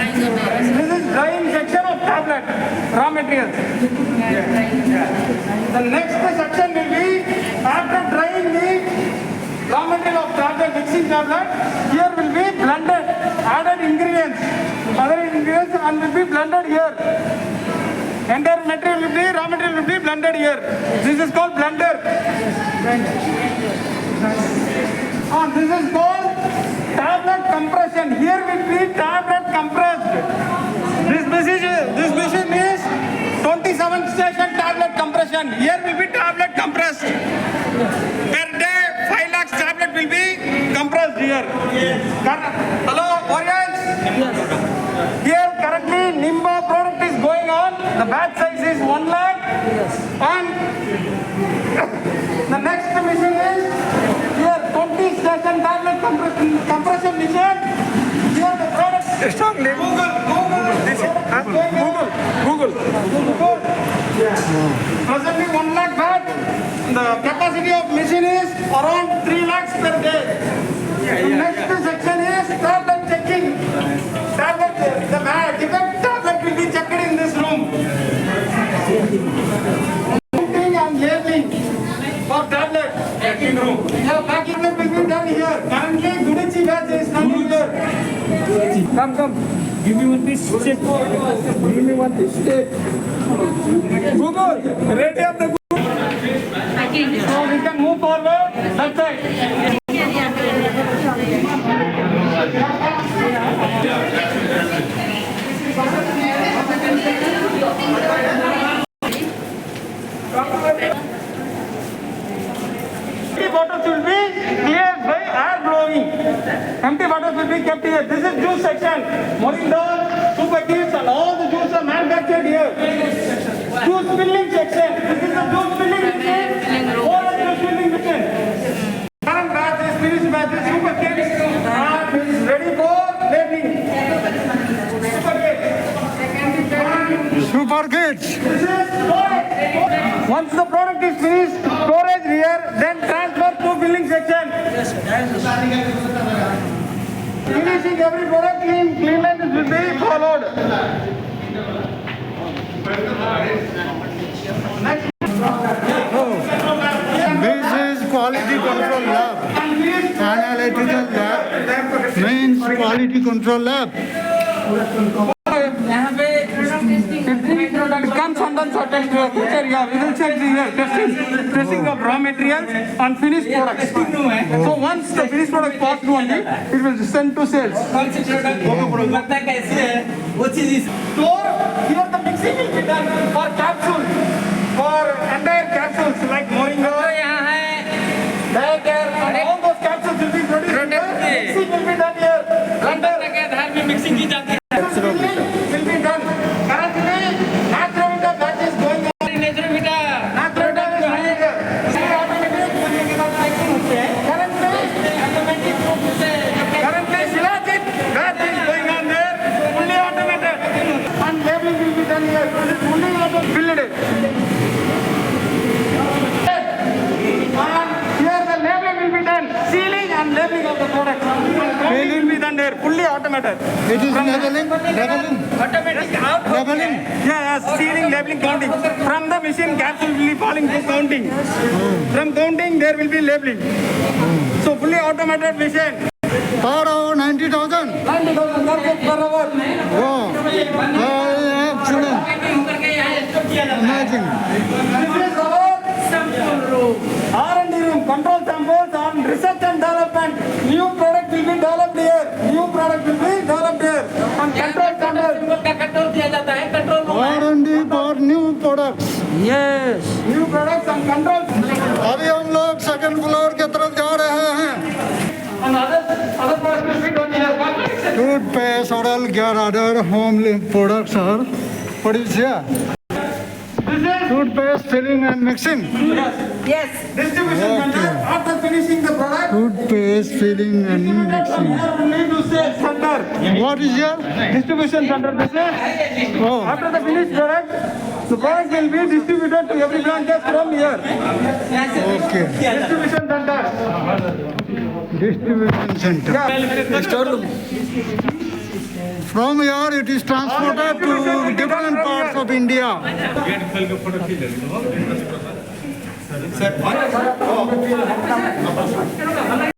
This is drying section of tablet, raw materials. The next section will be after drying the raw material of tablet, mixing tablet. Here will be blended, added ingredients, other ingredients, and will be blended here. Entire material will be, raw material will be blended here. This is called blender. This is called tablet compression. Here will be tablet compressed. This machine is 27 station tablet compression. Here will be tablet compressed. Per day, 5 lakhs tablet will be compressed here. Hello, audience? Here currently Nimba product is going on. The batch size is 1 lakh. And the next machine is here 20 station tablet compression machine. Here the product. Strongly. Google. Presently 1 lakh batch. The capacity of machine is around 3 lakhs per day. The next section is tablet checking. Tablet, the defect tablet will be checked in this room. Counting and labeling for tablet checking room. Yeah, packing will be done here. Currently, Gudichi batch is standing here. Come. Give me one piece. Check. Give me one piece. Check. Google. Ready up the Google. So we can move forward. That side. Empty bottles will be cleared by air blowing. Empty bottles will be kept here. This is juice section. Morinda, super kids and all the juice are manufactured here. Juice filling section. This is the juice filling machine. All the juice filling machine. Current batch is finished batch is super kids and is ready for labeling. Super kids. This is storage. Once the product is finished, storage here, then transfer to filling section. Finishing every product cleanliness will be followed. Next. This is quality control lab, analytical lab, means quality control lab. It comes under certain future here. We will check here testing of raw materials and finished products. So once the finished product pass through only, it will send to sales. So here the mixing will be done for capsules, for entire capsules like Moringa, Daycare, and all those capsules will be produced. Mixing will be done here. Blender Mixing की जाती है. will be done. Currently, Natrovita batch is going on. Natrovita is going here. Currently, Shilajit batch is going on there. Fully automated. And labeling will be done here. Fully automated. And here the labeling will be done. Sealing and labeling of the product. Counting will be done there. Fully automated. It is labeling. Automatic Labeling. Yeah, sealing, labeling, counting. From the machine, capsule will be falling to counting. From counting, there will be labeling. So fully automated machine. Per hour 90,000. 90,000 per hour. Wow. Excellent. Amazing. This is our R&D room, control samples and research and development. New product will be developed here. And control samples. R&D for new products. Yes. New products and controls. अभी हम लोग second floor की तरफ जा रहे हैं. And other products will be done here. Toothpaste, oral care, other home products are produced here. Toothpaste filling and mixing. Yes. Distribution center. After finishing the product, Toothpaste filling and mixing. we need to sales center. What is here? Distribution center. This is Oh, after the finished product, the product will be distributed to every branches from here. okay. Distribution center. Distribution center. Yeah. Store room. From here it is transported to different parts of India.